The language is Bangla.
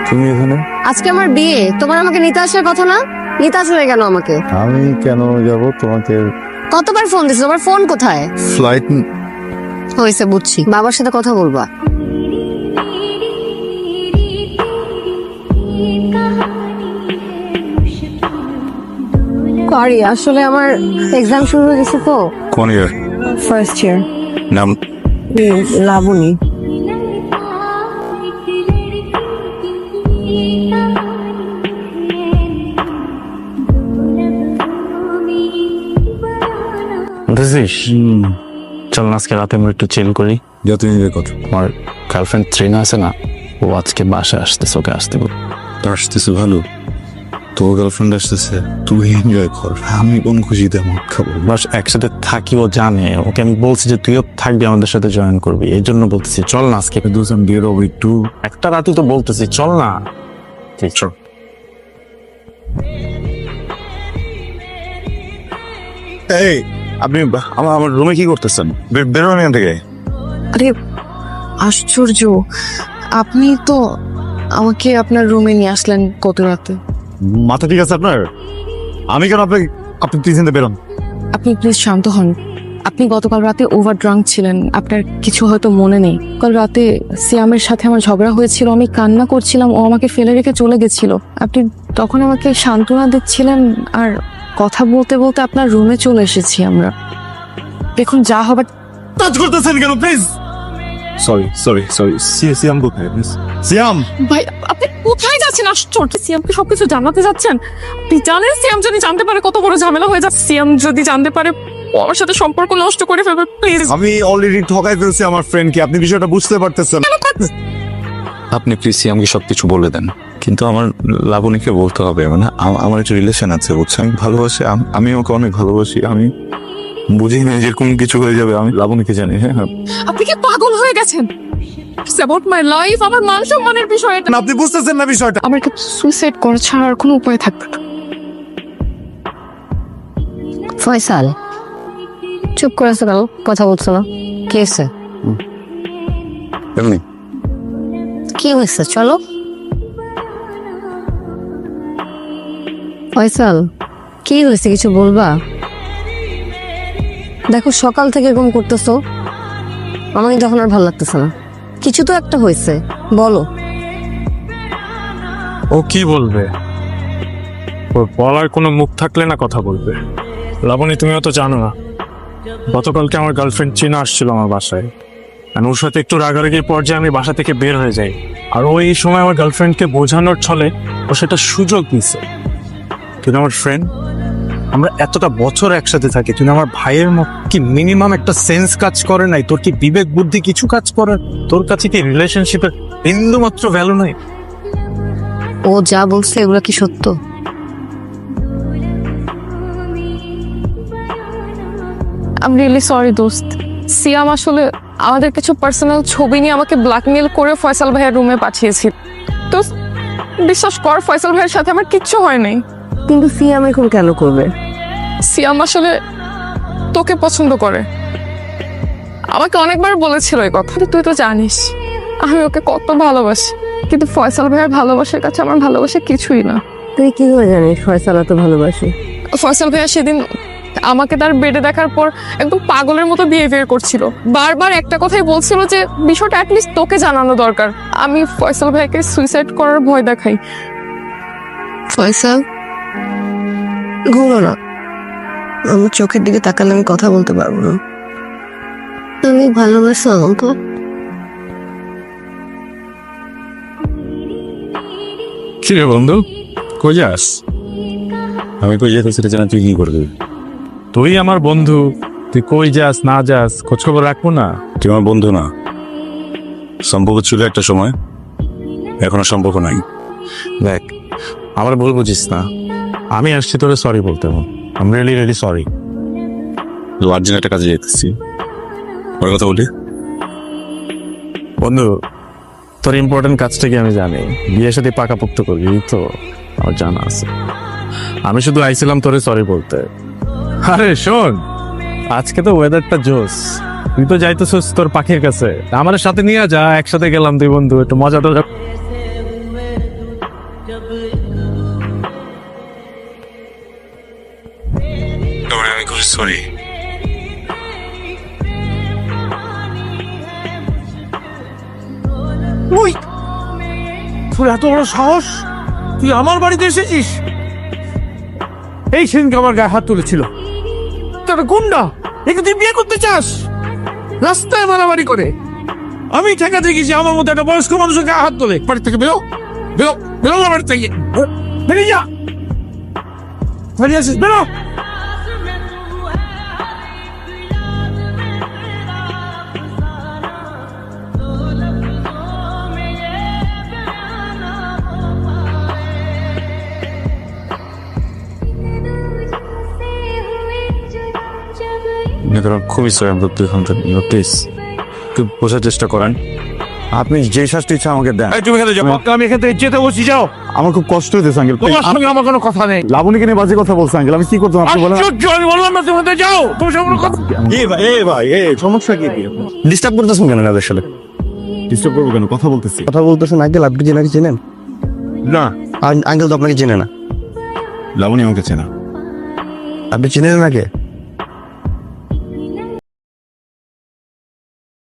তুমি এখানে? আজকে আমার বিয়ে, তোমার আমাকে নিতে আসার কথা না? নিতে আসলে কেন আমাকে? আমি কেন যাব তোমাকে? কতবার ফোন দিছো, তোমার ফোন কোথায়? ফ্লাইট হয়েছে, বুঝছি, বাবার সাথে কথা বলবা। সরি, আসলে আমার এক্সাম শুরু হয়ে গেছে তো। কোন ইয়ার? First year. নাম? লাবণী। বুঝেছিস, চল না আজকে রাতে আমরা একটু চিল করি। যত নিজের কথা। আমার গার্লফ্রেন্ড ট্রিনা আছে না, ও আজকে বাসায় আসতেছে, ওকে আসতে বল। তোর আসতেছে ভালো, তোর গার্লফ্রেন্ড আসতেছে, তুই এনজয় কর, আমি কোন খুশিতে আমার খাবো। বাস একসাথে থাকি, ও জানে। ওকে আমি বলছি যে তুইও থাকবি, আমাদের সাথে জয়েন করবি, এই জন্য বলতেছি চল না আজকে। দুজন বিয়ের হবে একটু। একটা রাতে তো বলতেছি চল না। চল। এই আপনি আমার রুমে কি করতেছেন? বেরোন এখান থেকে। আরে আশ্চর্য, আপনি তো আমাকে আপনার রুমে নিয়ে আসলেন কত রাতে। মাথা ঠিক আছে আপনার? আমি কেন আপনি প্লিজ বেরোন। আপনি প্লিজ শান্ত হন। আপনি গতকাল রাতে ওভার ড্রাঙ্ক ছিলেন, আপনার কিছু হয়তো মনে নেই। কাল রাতে সিয়ামের সাথে আমার ঝগড়া হয়েছিল, আমি কান্না করছিলাম, ও আমাকে ফেলে রেখে চলে গেছিল। আপনি তখন আমাকে সান্ত্বনা দিচ্ছিলেন, আর কথা বলতে বলতে আপনার রুমে চলে এসেছি আমরা। দেখুন যা হবার। টাচ করতেছেন কেন প্লিজ? সরি সিয়াম কোথায়? সিয়াম ভাই আপনি কোথায় যাচ্ছেন? আশ্চর্য, সিয়ামকে সবকিছু জানাতে যাচ্ছেন? আপনি জানেন সিয়াম যদি জানতে পারে কত বড় ঝামেলা হয়ে যাচ্ছে? সিয়াম যদি জানতে পারে ও আমার সাথে সম্পর্ক নষ্ট করে ফেলবে। প্লিজ, আমি অলরেডি ঠকাই ফেলছি আমার ফ্রেন্ডকে, আপনি বিষয়টা বুঝতে পারতেছেন। আপনি প্লিজ সিয়ামকে সবকিছু বলে দেন। কিন্তু আমার লাবণীকে বলতে হবে, মানে আমার একটা রিলেশন আছে, বুঝছেন? আমি ভালোবাসি, আমি ওকে অনেক ভালোবাসি। আমি বুঝি না যেরকম কিছু হয়ে যাবে, আমি লাবণীকে জানি। হ্যাঁ, আপনি কি পাগল হয়ে গেছেন? It's about my life, আমার মান সম্মানের বিষয় এটা। আপনি বুঝতেছেন না বিষয়টা। আমার কি সুইসাইড করা ছাড়া আর কোনো উপায় থাকবে না? ফয়সাল, চুপ করে আছো কেন? কথা বলছো না? কি হয়েছে? এমনি কি হয়েছে? চলো। ফয়সাল, কি হয়েছে, কিছু বলবা? দেখো সকাল থেকে এরকম করতেছো, আমাকে যখন আর ভালো লাগতেছে না। কিছু তো একটা হয়েছে, বলো। ও কি বলবে? ওর বলার কোনো মুখ থাকলে না কথা বলবে। লাবণী, তুমিও তো জানো না, গতকালকে আমার গার্লফ্রেন্ড চীনা আসছিল আমার বাসায়। আর ওর সাথে একটু রাগারাগির পর্যায়ে আমি বাসা থেকে বের হয়ে যাই। আর ও এই সময় আমার গার্লফ্রেন্ডকে বোঝানোর ছলে ও সেটা সুযোগ নিছে। তুই আমার ফ্রেন্ড, আমরা এতটা বছর একসাথে থাকি, তুই আমার ভাইয়ের মতো। কি মিনিমাম একটা সেন্স কাজ করে নাই? তোর কি বিবেক বুদ্ধি কিছু কাজ করে? তোর কাছে কি রিলেশনশিপের বিন্দু মাত্র ভ্যালু নাই? ও যা বলছে এগুলো কি সত্য? I'm really sorry দোস্ত। সিয়াম আসলে আমাদের কিছু পার্সোনাল ছবি নিয়ে আমাকে ব্ল্যাকমেল করে ফয়সাল ভাইয়ের রুমে পাঠিয়েছিল। তো বিশ্বাস কর, ফয়সাল ভাইয়ের সাথে আমার কিচ্ছু হয় নাই। কিন্তু সিয়াম এখন কেন করবে? সিয়াম আসলে তোকে পছন্দ করে, আমাকে অনেকবার বলেছিল এই কথা। তুই তো জানিস আমি ওকে কত ভালোবাসি, কিন্তু ফয়সাল ভাইয়ের ভালোবাসার কাছে আমার ভালোবাসা কিছুই না। তুই কি করে জানিস ফয়সাল এত ভালোবাসি? ফয়সাল ভাইয়া সেদিন আমাকে তার বেডে দেখার পর একদম পাগলের মতো বিহেভিয়ার করছিল, বারবার একটা কথাই বলছিল যে বিষয়টা অ্যাটলিস্ট তোকে জানানো দরকার। আমি ফয়সাল ভাইকে সুইসাইড করার ভয় দেখাই। ফয়সাল, ঘুমো না, আমার চোখের দিকে তাকালে আমি কথা বলতে পারবো না। তুমি ভালোবাসো আমাকে? কি রে বন্ধু, কই যাস? আমি কই যেতে সেটা জানা তুই কি করবি? তুই আমার বন্ধু, তুই কই যাস না যাস খোঁজ খবর রাখবো না? তুই আমার বন্ধু না, সম্পর্ক ছিল একটা সময়, এখন আর সম্পর্ক নাই। দেখ, আমার ভুল বুঝিস না, আমি আসছি তোরে সরি বলতে। I am really really sorry. Urgent একটা কাজে যেতেছি, ওর কথা বলি। বন্ধু, তোর ইম্পর্টেন্ট কাজটা কি আমি জানি, বিয়ের সাথে পাকাপোক্ত করবি তো আমার জানা আছে। আমি শুধু আইছিলাম তোরে সরি বলতে। আরে শোন, আজকে তো ওয়েদারটা জোস, তুই তো যাইতেছিস তোর পাখির কাছে, আমার সাথে নিয়ে যা, একসাথে গেলাম দুই বন্ধু, একটু মজা টজা। সরি। ওই তোর এত বড় সাহস, তুই আমার বাড়িতে এসেছিস? এই সেদিনকে আমার গায়ে হাত তুলেছিল, তারা গুন্ডা, একে তুই বিয়ে করতে চাস? রাস্তায় মারামারি করে আমি ঠেকাতে গেছি, আমার মতো একটা বয়স্ক মানুষের গায়ে হাত তোলে। বাড়ি থেকে বেরো, বেরো, বেরো না বাড়ি থেকে, বেরিয়ে যা। বেরিয়ে আসিস, বেরো। খুবই সরি, আমি দুই ঘন্টা প্লিজ একটু বোঝার চেষ্টা করেন। আপনি যে শাস্তি ইচ্ছা আমাকে দেন। এই তুমি এখানে যাও, আমি এখান থেকে যেতে বসি, যাও। আমার খুব কষ্ট হইতেছে আঙ্কেল। তোমার সঙ্গে আমার কোনো কথা নেই। লাবণীকে নিয়ে বাজে কথা বলছে আঙ্কেল, আমি কি করতাম আপনি বলেন? আশ্চর্য, আমি বললাম না তুমি যাও, তোমার সঙ্গে কোনো কথা। সমস্যা কি? ডিস্টার্ব করতেছেন কেন এদের সাথে? ডিস্টার্ব করবো কেন? কথা বলতেছি। কথা বলতেছেন আঙ্কেল, আপনি জেনাকে চেনেন? না, আঙ্কেল তো আপনাকে চেনে না। লাবণী আমাকে চেনা। আপনি চেনেন আগে?